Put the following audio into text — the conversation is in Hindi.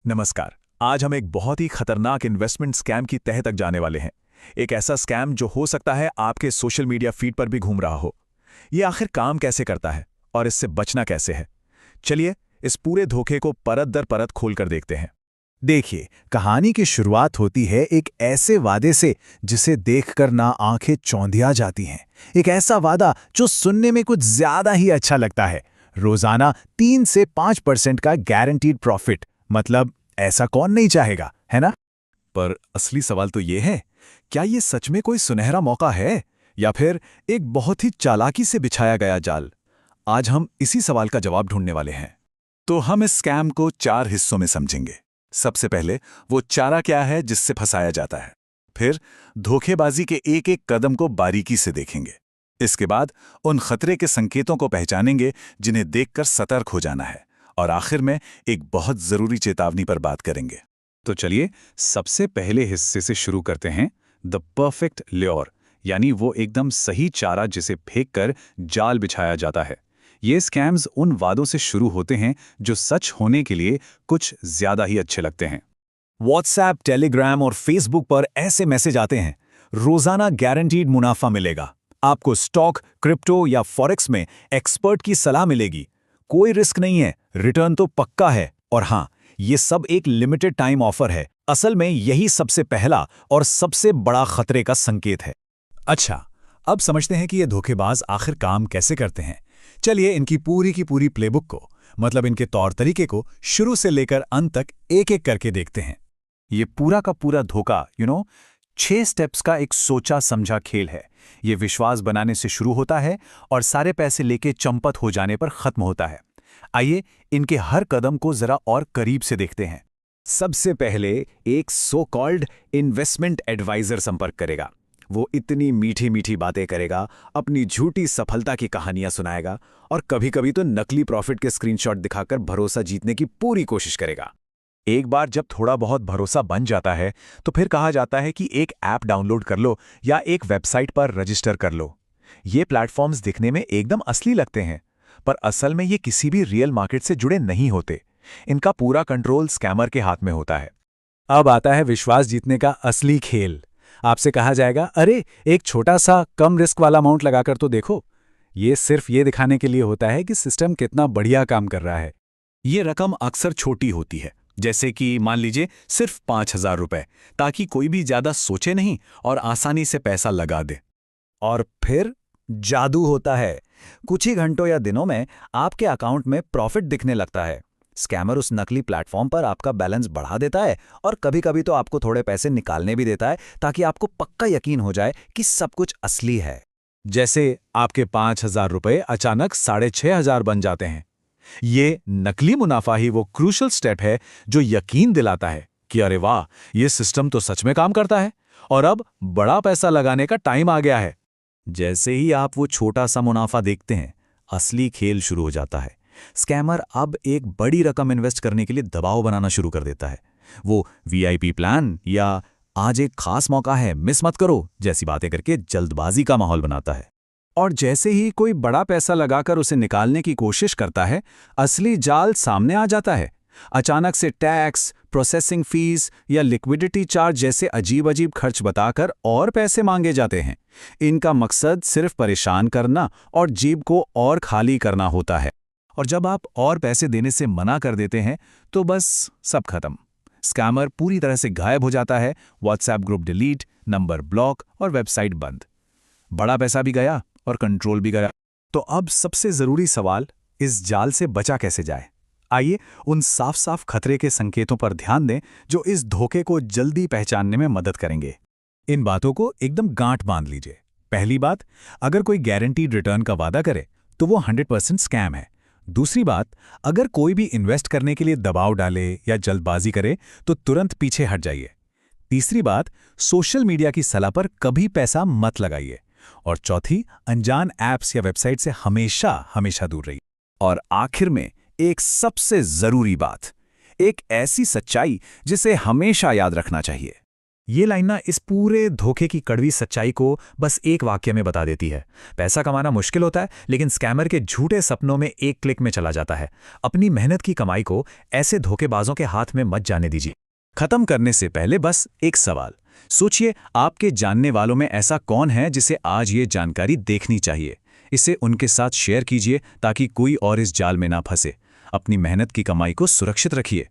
नमस्कार। आज हम एक बहुत ही खतरनाक इन्वेस्टमेंट स्कैम की तह तक जाने वाले हैं। एक ऐसा स्कैम जो हो सकता है आपके सोशल मीडिया फीड पर भी घूम रहा हो। ये आखिर काम कैसे करता है और इससे बचना कैसे है? चलिए इस पूरे धोखे को परत दर परत खोलकर देखते हैं। देखिए, कहानी की शुरुआत होती है एक ऐसे वादे से जिसे देखकर ना आंखें चौंधिया जाती हैं। एक ऐसा वादा जो सुनने में कुछ ज्यादा ही अच्छा लगता है। रोजाना 3 से 5% का गारंटीड प्रॉफिट। मतलब ऐसा कौन नहीं चाहेगा, है ना? पर असली सवाल तो ये है, क्या ये सच में कोई सुनहरा मौका है या फिर एक बहुत ही चालाकी से बिछाया गया जाल? आज हम इसी सवाल का जवाब ढूंढने वाले हैं। तो हम इस स्कैम को 4 हिस्सों में समझेंगे। सबसे पहले वो चारा क्या है जिससे फंसाया जाता है। फिर धोखेबाजी के एक एक कदम को बारीकी से देखेंगे। इसके बाद उन खतरे के संकेतों को पहचानेंगे जिन्हें देखकर सतर्क हो जाना है। और आखिर में एक बहुत जरूरी चेतावनी पर बात करेंगे। तो चलिए सबसे पहले हिस्से से शुरू करते हैं। द परफेक्ट ल्योर, यानी वो एकदम सही चारा जिसे फेंककर जाल बिछाया जाता है। ये स्कैम्स उन वादों से शुरू होते हैं जो सच होने के लिए कुछ ज्यादा ही अच्छे लगते हैं। व्हाट्सएप, टेलीग्राम और फेसबुक पर ऐसे मैसेज आते हैं, रोजाना गारंटीड मुनाफा मिलेगा, आपको स्टॉक, क्रिप्टो या फॉरेक्स में एक्सपर्ट की सलाह मिलेगी, कोई रिस्क नहीं है, रिटर्न तो पक्का है। और हाँ, ये सब एक लिमिटेड टाइम ऑफर है। असल में यही सबसे पहला और सबसे बड़ा खतरे का संकेत है। अच्छा, अब समझते हैं कि ये धोखेबाज आखिर काम कैसे करते हैं। चलिए इनकी पूरी प्लेबुक को, मतलब इनके तौर तरीके को शुरू से लेकर अंत तक एक एक करके देखते हैं। ये पूरा का पूरा धोखा 6 स्टेप्स का एक सोचा समझा खेल है। ये विश्वास बनाने से शुरू होता है और सारे पैसे लेके चंपत हो जाने पर खत्म होता है। आइए इनके हर कदम को जरा और करीब से देखते हैं। सबसे पहले एक सो कॉल्ड इन्वेस्टमेंट एडवाइजर संपर्क करेगा। वो इतनी मीठी मीठी बातें करेगा, अपनी झूठी सफलता की कहानियां सुनाएगा और कभी-कभी तो नकली प्रॉफिट के स्क्रीनशॉट दिखाकर भरोसा जीतने की पूरी कोशिश करेगा। एक बार जब थोड़ा बहुत भरोसा बन जाता है तो फिर कहा जाता है कि एक ऐप डाउनलोड कर लो या एक वेबसाइट पर रजिस्टर कर लो। ये प्लेटफॉर्म्स दिखने में एकदम असली लगते हैं, पर असल में ये किसी भी रियल मार्केट से जुड़े नहीं होते। इनका पूरा कंट्रोल स्कैमर के हाथ में होता है। अब आता है विश्वास जीतने का असली खेल। आपसे कहा जाएगा, अरे एक छोटा सा कम रिस्क वाला अमाउंट लगाकर तो देखो। ये सिर्फ ये दिखाने के लिए होता है कि सिस्टम कितना बढ़िया काम कर रहा है। ये रकम अक्सर छोटी होती है, जैसे कि मान लीजिए सिर्फ 5,000 रुपए, ताकि कोई भी ज्यादा सोचे नहीं और आसानी से पैसा लगा दे। और फिर जादू होता है। कुछ ही घंटों या दिनों में आपके अकाउंट में प्रॉफिट दिखने लगता है। स्कैमर उस नकली प्लेटफॉर्म पर आपका बैलेंस बढ़ा देता है और कभी-कभी तो आपको थोड़े पैसे निकालने भी देता है, ताकि आपको पक्का यकीन हो जाए कि सब कुछ असली है। जैसे आपके 5,000 रुपए अचानक 6,500 बन जाते हैं। ये नकली मुनाफा ही वो क्रूशल स्टेप है जो यकीन दिलाता है कि अरे वाह, ये सिस्टम तो सच में काम करता है और अब बड़ा पैसा लगाने का टाइम आ गया है। जैसे ही आप वो छोटा सा मुनाफा देखते हैं, असली खेल शुरू हो जाता है। स्कैमर अब एक बड़ी रकम इन्वेस्ट करने के लिए दबाव बनाना शुरू कर देता है। वो वीआईपी प्लान या आज एक खास मौका है, मिस मत करो जैसी बातें करके जल्दबाजी का माहौल बनाता है। और जैसे ही कोई बड़ा पैसा लगाकर उसे निकालने की कोशिश करता है, असली जाल सामने आ जाता है। अचानक से टैक्स, प्रोसेसिंग फीस या लिक्विडिटी चार्ज जैसे अजीब अजीब खर्च बताकर और पैसे मांगे जाते हैं। इनका मकसद सिर्फ परेशान करना और जेब को और खाली करना होता है। और जब आप और पैसे देने से मना कर देते हैं तो बस सब खत्म। स्कैमर पूरी तरह से गायब हो जाता है। WhatsApp group delete, number block और वेबसाइट बंद। बड़ा पैसा भी गया और कंट्रोल भी गया। तो अब सबसे जरूरी सवाल, इस जाल से बचा कैसे जाए? आइए उन साफ साफ खतरे के संकेतों पर ध्यान दें जो इस धोखे को जल्दी पहचानने में मदद करेंगे। इन बातों को एकदम गांठ बांध लीजिए। पहली बात, अगर कोई गारंटीड रिटर्न का वादा करे तो वो 100% स्कैम है। दूसरी बात, अगर कोई भी इन्वेस्ट करने के लिए दबाव डाले या जल्दबाजी करे तो तुरंत पीछे हट जाइए। तीसरी बात, सोशल मीडिया की सलाह पर कभी पैसा मत लगाइए। और चौथी, अनजान ऐप्स या वेबसाइट से हमेशा दूर रहिए। और आखिर में एक सबसे जरूरी बात, एक ऐसी सच्चाई जिसे हमेशा याद रखना चाहिए। ये लाइन ना इस पूरे धोखे की कड़वी सच्चाई को बस एक वाक्य में बता देती है। पैसा कमाना मुश्किल होता है, लेकिन स्कैमर के झूठे सपनों में एक क्लिक में चला जाता है। अपनी मेहनत की कमाई को ऐसे धोखेबाजों के हाथ में मत जाने दीजिए। खत्म करने से पहले बस एक सवाल सोचिए, आपके जानने वालों में ऐसा कौन है जिसे आज ये जानकारी देखनी चाहिए? इसे उनके साथ शेयर कीजिए ताकि कोई और इस जाल में ना फंसे। अपनी मेहनत की कमाई को सुरक्षित रखिए।